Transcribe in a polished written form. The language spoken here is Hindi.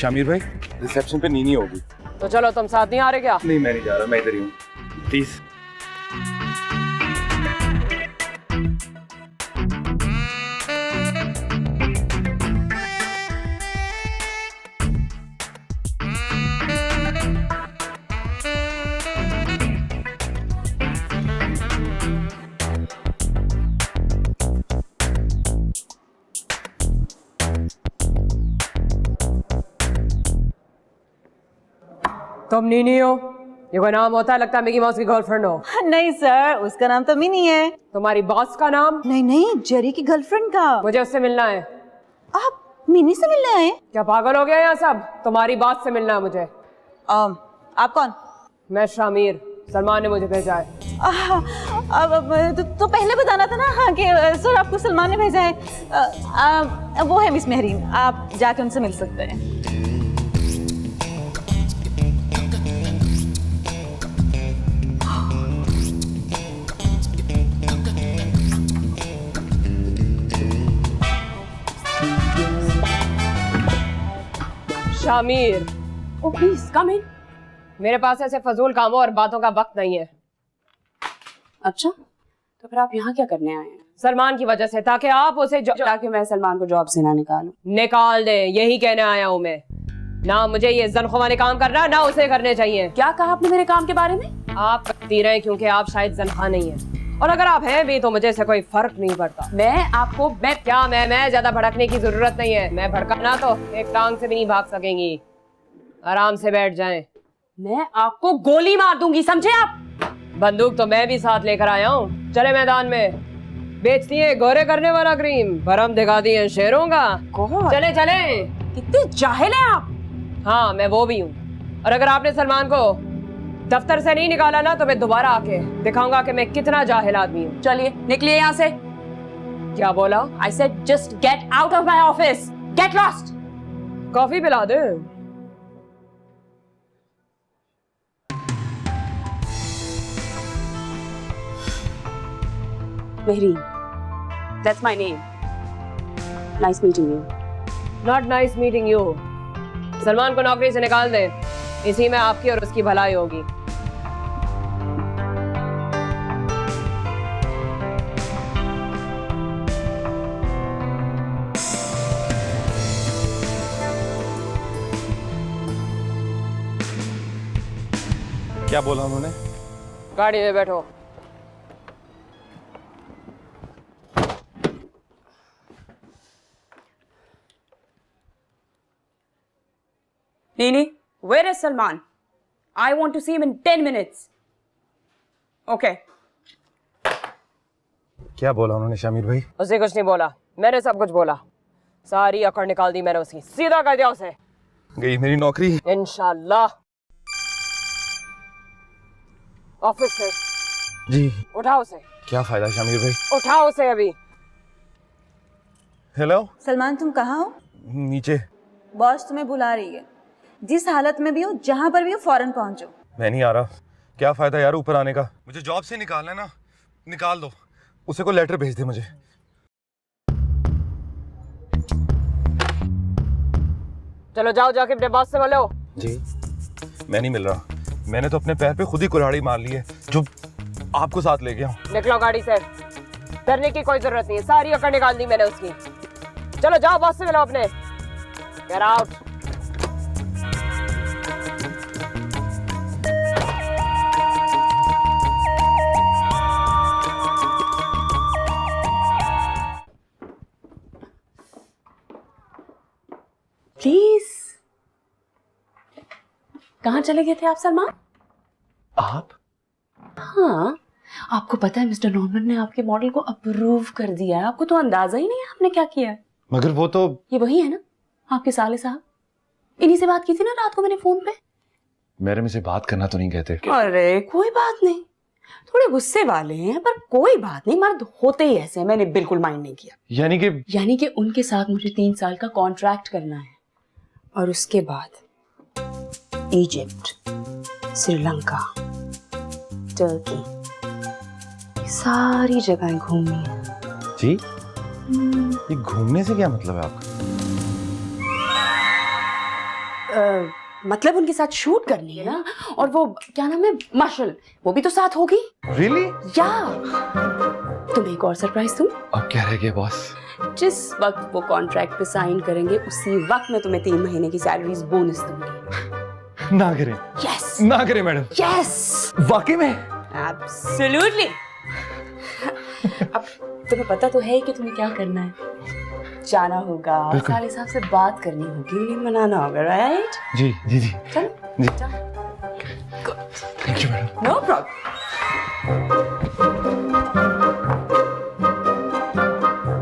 शामिर भाई, रिसेप्शन पे नीनी होगी। तो चलो, तुम साथ नहीं आ रहे क्या? नहीं, मैं नहीं जा रहा, मैं इधर ही हूँ, प्लीज। तुम नीनी हो? ये कोई नाम होता है? लगता है मिकी माउस की गर्लफ्रेंड हो। नहीं सर, उसका नाम तो मिनी है। तुम्हारी बॉस का नाम? नहीं नहीं, जेरी की गर्लफ्रेंड का। मुझे उससे मिलना है। आप मिनी से मिलने आए? क्या पागल हो गया यहाँ सब? तुम्हारी बॉस से मिलना है मुझे। आप कौन? मैं शामिर, सलमान ने मुझे भेजा है। तो पहले बताना था ना कि सर आपको सलमान ने भेजा है। वो है मिस मेहरीन, आप जाके उनसे मिल सकते हैं। शामिर, ओ प्लीज कम इन। मेरे पास ऐसे फजूल कामों और बातों का वक्त नहीं है। अच्छा, तो फिर आप यहाँ क्या करने आए हैं? सलमान की वजह से, ताकि आप उसे ताकि मैं सलमान को जॉब से ना निकालूं। निकाल दे, यही कहने आया हूँ मैं। ना मुझे ये जन-खुमाने काम करना, ना उसे करने चाहिए। क्या कहा आपने मेरे काम के बारे में? आप करती रहे क्योंकि आप शायद जन-खा नहीं है, और अगर आप हैं भी तो मुझे इससे कोई फर्क नहीं पड़ता। मैं ज्यादा भड़कने की जरूरत नहीं है। मैं भड़का ना तो एक टांग से भी नहीं भाग सकेंगी। आराम से बैठ जाएं। मैं आपको गोली मार दूंगी, समझे आप? बंदूक तो मैं भी साथ लेकर आया हूँ। चले मैदान में। बेचती है गोरे करने वाला क्रीम, भरम दिखा दी है शेरों का। चले चले। कितने जाहिल हैं आप। हाँ, मैं वो भी हूँ। और अगर आपने सलमान को दफ्तर से नहीं निकाला ना तो मैं दोबारा आके दिखाऊंगा कि मैं कितना जाहिल आदमी हूँ। चलिए निकलिए यहाँ से। क्या बोला? I said just get out of my office. Get lost. Coffee पिला दे। Mehreen. That's my name. Nice meeting you. Not nice meeting you. Salman को नौकरी से निकाल दे, इसी में आपकी और उसकी भलाई होगी। क्या बोला उन्होंने? गाड़ी में बैठो। Nini, where is Salman? I want to see him in 10 minutes. Okay. क्या बोला उन्होंने शामिर भाई? उसे कुछ नहीं बोला, मैंने सब कुछ बोला। सारी अकड़ निकाल दी मैंने उसकी। सीधा कर दिया उसे। गई मेरी नौकरी। इंशाल्लाह। ऑफिस से जी। उठाओ उसे। क्या फायदा शामिर भाई? उठाओ उसे अभी। हेलो सलमान, तुम कहाँ हो? नीचे। बॉस तुम्हें बुला रही है। जिस हालत में भी हो, जहाँ पर भी हो, फौरन पहुंचो। मैं नहीं आ रहा। क्या फायदा यार ऊपर आने का? मुझे जॉब से निकालना है ना, निकाल दो। उसे को लेटर भेज दे मुझे। चलो जाओ, जाके अपने बॉस से मिलो। जी, मैं नहीं मिल रहा। मैंने तो अपने पैर पे खुद ही कुल्हाड़ी मार ली है, जो आपको साथ ले गया हूँ। निकलो गाड़ी से। डरने की कोई जरूरत नहीं है, सारी अकड़ निकाल दी मैंने उसकी। चलो जाओ, बॉस से मिलो अपने। Get out. प्लीज। कहाँ चले गए थे आप सलमान? आप? हाँ, आपको पता है मिस्टर नॉर्मन ने आपके मॉडल को अप्रूव कर दिया है। आपको तो अंदाजा ही नहीं है आपने क्या किया है। मगर वो तो ये वही है ना आपके साले साहब? इन्हीं से बात की थी ना रात को मैंने फोन पे। मेरे में से बात करना तो नहीं कहते। अरे कोई बात नहीं, थोड़े गुस्से वाले हैं पर कोई बात नहीं, मर्द होते ही ऐसे हैं। मैंने बिल्कुल माइंड नहीं किया। यानी कि उनके साथ मुझे 3 साल का कॉन्ट्रैक्ट करना है और उसके बाद इजिप्ट, श्रीलंका, टर्की, सारी जगह घूमनी है। जी, ये घूमने से क्या मतलब है आपका? मतलब उनके साथ शूट करनी है ना, और वो क्या नाम है, मार्शल, वो भी तो साथ होगी। रियली? या तुम्हें एक और सरप्राइज दूं? अब क्या रह गया बॉस? जिस वक्त वो कॉन्ट्रैक्ट पे साइन करेंगे उसी वक्त मैं तुम्हें 3 महीने की सैलरीज बोनस दूंगी। ना करें। यस ना करें मैडम। यस वाकई में? एब्सोल्युटली। अब तुम्हें पता तो है कि तुम्हें क्या करना है। जाना होगा, साले साहब से बात करनी होगी, उन्हें मनाना होगा, राइट? जी जी जी। चलो जी। चलो। Thank you madam. No problem.